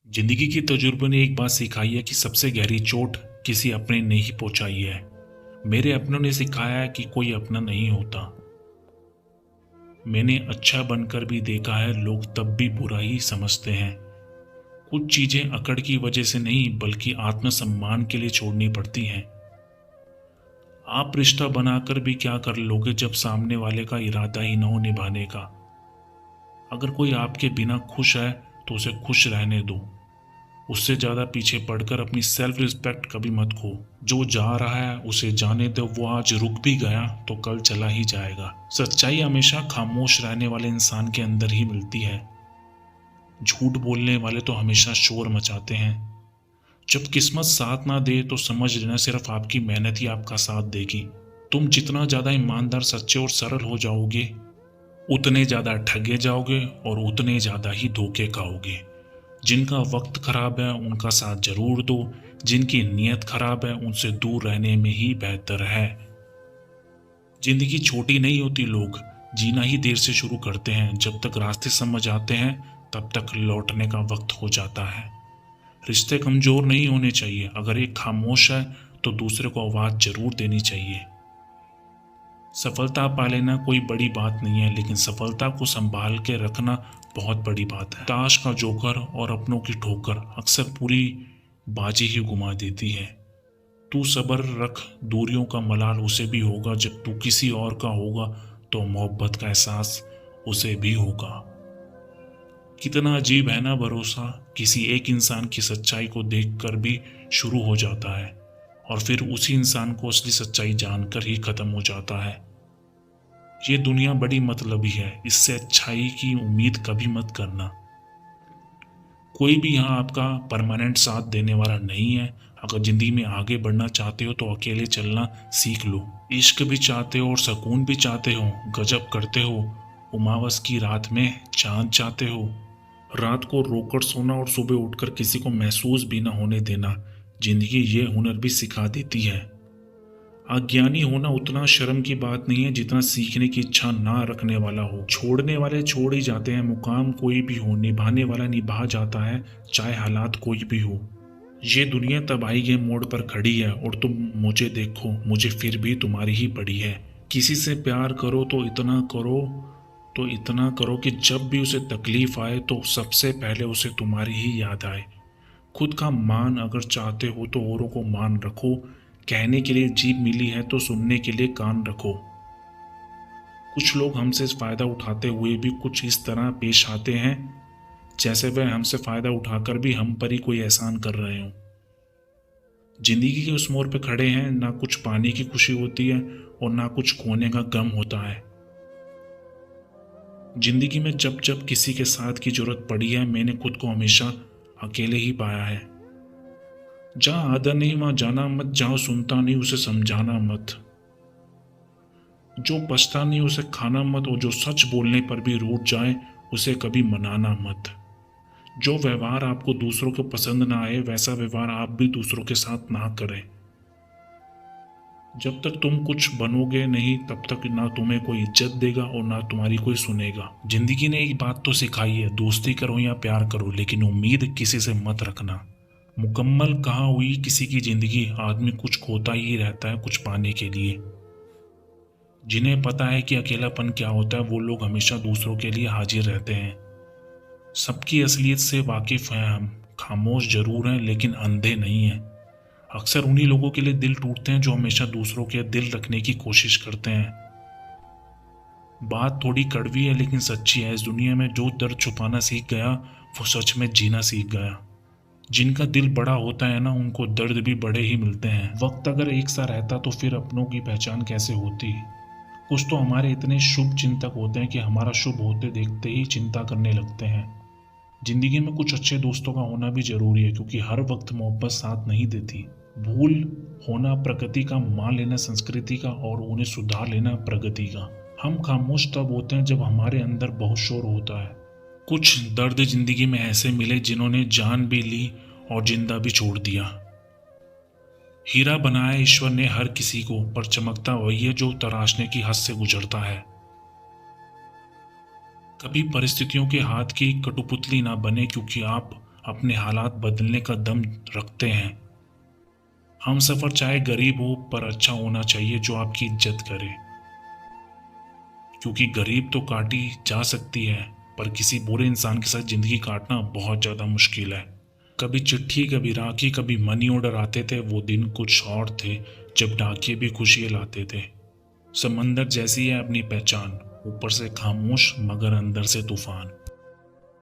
जिंदगी के तजुर्बे ने एक बात सिखाई है कि सबसे गहरी चोट किसी अपने ने ही पहुंचाई है। मेरे अपनों ने सिखाया है कि कोई अपना नहीं होता। मैंने अच्छा बनकर भी देखा है, लोग तब भी बुरा ही समझते हैं। कुछ चीजें अकड़ की वजह से नहीं बल्कि आत्मसम्मान के लिए छोड़नी पड़ती हैं। आप रिश्ता बनाकर भी क्या कर लोगे जब सामने वाले का इरादा ही न हो निभाने का। अगर कोई आपके बिना खुश है तो उसे खुश रहने दो। उससे ज्यादा पीछे पड़कर अपनी सेल्फ रिस्पेक्ट कभी मत खो। जो जा रहा है उसे जाने दो, वो आज रुक भी गया तो कल चला ही जाएगा। सच्चाई हमेशा खामोश रहने वाले इंसान के अंदर ही मिलती है। झूठ बोलने वाले तो हमेशा शोर मचाते हैं। जब किस्मत साथ ना दे तो समझ लेना सिर्फ आपकी मेहनत ही आपका साथ देगी। तुम जितना ज्यादा ईमानदार, सच्चे और सरल हो जाओगे उतने ज्यादा ठगे जाओगे और उतने ज्यादा ही धोखे खाओगे। जिनका वक्त खराब है उनका साथ जरूर दो, जिनकी नीयत खराब है उनसे दूर रहने में ही बेहतर है। जिंदगी छोटी नहीं होती, लोग जीना ही देर से शुरू करते हैं। जब तक रास्ते समझ आते हैं तब तक लौटने का वक्त हो जाता है। रिश्ते कमजोर नहीं होने चाहिए। अगर एक खामोश है तो दूसरे को आवाज जरूर देनी चाहिए। सफलता पा लेना कोई बड़ी बात नहीं है, लेकिन सफलता को संभाल के रखना बहुत बड़ी बात है। ताश का जोकर और अपनों की ठोकर अक्सर पूरी बाजी ही घुमा देती है। तू सब्र रख, दूरियों का मलाल उसे भी होगा। जब तू किसी और का होगा तो मोहब्बत का एहसास उसे भी होगा। कितना अजीब है ना भरोसा, किसी एक इंसान की सच्चाई को देखकर भी शुरू हो जाता है और फिर उसी इंसान को असली सच्चाई जानकर ही खत्म हो जाता है। ये दुनिया बड़ी मतलबी है, इससे अच्छाई की उम्मीद कभी मत करना। कोई भी यहाँ आपका परमानेंट साथ देने वाला नहीं है। अगर जिंदगी में आगे बढ़ना चाहते हो तो अकेले चलना सीख लो। इश्क भी चाहते हो और सुकून भी चाहते हो, गजब करते हो। उमावस की रात में चांद चाहते हो। रात को रोकर सोना और सुबह उठकर किसी को महसूस भी ना होने देना, जिंदगी ये हुनर भी सिखा देती है। अज्ञानी होना उतना शर्म की बात नहीं है जितना सीखने की इच्छा ना रखने वाला हो। छोड़ने वाले छोड़ ही जाते हैं, मुकाम कोई भी हो। निभाने वाला निभा जाता है, चाहे हालात कोई भी हो। ये दुनिया तबाही के मोड़ पर खड़ी है और तुम मुझे देखो, मुझे फिर भी तुम्हारी ही पड़ी है। किसी से प्यार करो तो इतना करो कि जब भी उसे तकलीफ आए तो सबसे पहले उसे तुम्हारी ही याद आए। खुद का मान अगर चाहते हो तो औरों को मान रखो। कहने के लिए जीभ मिली है तो सुनने के लिए कान रखो। कुछ लोग हमसे फायदा उठाते हुए भी कुछ इस तरह पेश आते हैं जैसे वह हमसे फायदा उठाकर भी हम पर ही कोई एहसान कर रहे हो। जिंदगी के उस मोड़ पे खड़े हैं, ना कुछ पाने की खुशी होती है और ना कुछ खोने का गम होता है। जिंदगी में जब जब किसी के साथ की जरूरत पड़ी है, मैंने खुद को हमेशा अकेले ही पाया है। जहां आदर नहीं वहां जाना मत, जहां सुनता नहीं उसे समझाना मत, जो पछता नहीं उसे खाना मत और जो सच बोलने पर भी रूठ जाए उसे कभी मनाना मत। जो व्यवहार आपको दूसरों को पसंद ना आए वैसा व्यवहार आप भी दूसरों के साथ ना करें। जब तक तुम कुछ बनोगे नहीं तब तक ना तुम्हें कोई इज्जत देगा और ना तुम्हारी कोई सुनेगा। जिंदगी ने एक बात तो सिखाई है, दोस्ती करो या प्यार करो लेकिन उम्मीद किसी से मत रखना। मुकम्मल कहाँ हुई किसी की जिंदगी, आदमी कुछ खोता ही रहता है कुछ पाने के लिए। जिन्हें पता है कि अकेलापन क्या होता है वो लोग हमेशा दूसरों के लिए हाजिर रहते हैं। सबकी असलियत से वाकिफ हैं हम, खामोश जरूर हैं लेकिन अंधे नहीं हैं। अक्सर उन्हीं लोगों के लिए दिल टूटते हैं जो हमेशा दूसरों के दिल रखने की कोशिश करते हैं। बात थोड़ी कड़वी है लेकिन सच्ची है। इस दुनिया में जो दर्द छुपाना सीख गया वो सच में जीना सीख गया। जिनका दिल बड़ा होता है ना उनको दर्द भी बड़े ही मिलते हैं। वक्त अगर एक सा रहता तो फिर अपनों की पहचान कैसे होती। कुछ तो हमारे इतने शुभ चिंतक होते हैं कि हमारा शुभ होते देखते ही चिंता करने लगते हैं। जिंदगी में कुछ अच्छे दोस्तों का होना भी जरूरी है क्योंकि हर वक्त मोहब्बत साथ नहीं देती। भूल होना प्रकृति का, मान लेना संस्कृति का और उन्हें सुधार लेना प्रगति का। हम खामोश तब होते हैं जब हमारे अंदर बहुत शोर होता है। कुछ दर्द जिंदगी में ऐसे मिले जिन्होंने जान भी ली और जिंदा भी छोड़ दिया। हीरा बनाया ईश्वर ने हर किसी को, पर चमकता वही है जो तराशने की हद से गुजरता है। कभी परिस्थितियों के हाथ की कठपुतली ना बने क्योंकि आप अपने हालात बदलने का दम रखते हैं। हम सफर चाहे गरीब हो पर अच्छा होना चाहिए जो आपकी इज्जत करे, क्योंकि गरीब तो काटी जा सकती है पर किसी बुरे इंसान के साथ जिंदगी काटना बहुत ज्यादा मुश्किल है। कभी चिट्ठी, कभी राखी, कभी मनी ऑर्डर आते थे। वो दिन कुछ और थे जब डाकिये भी खुशियां लाते थे। समंदर जैसी है अपनी पहचान, ऊपर से खामोश मगर अंदर से तूफान।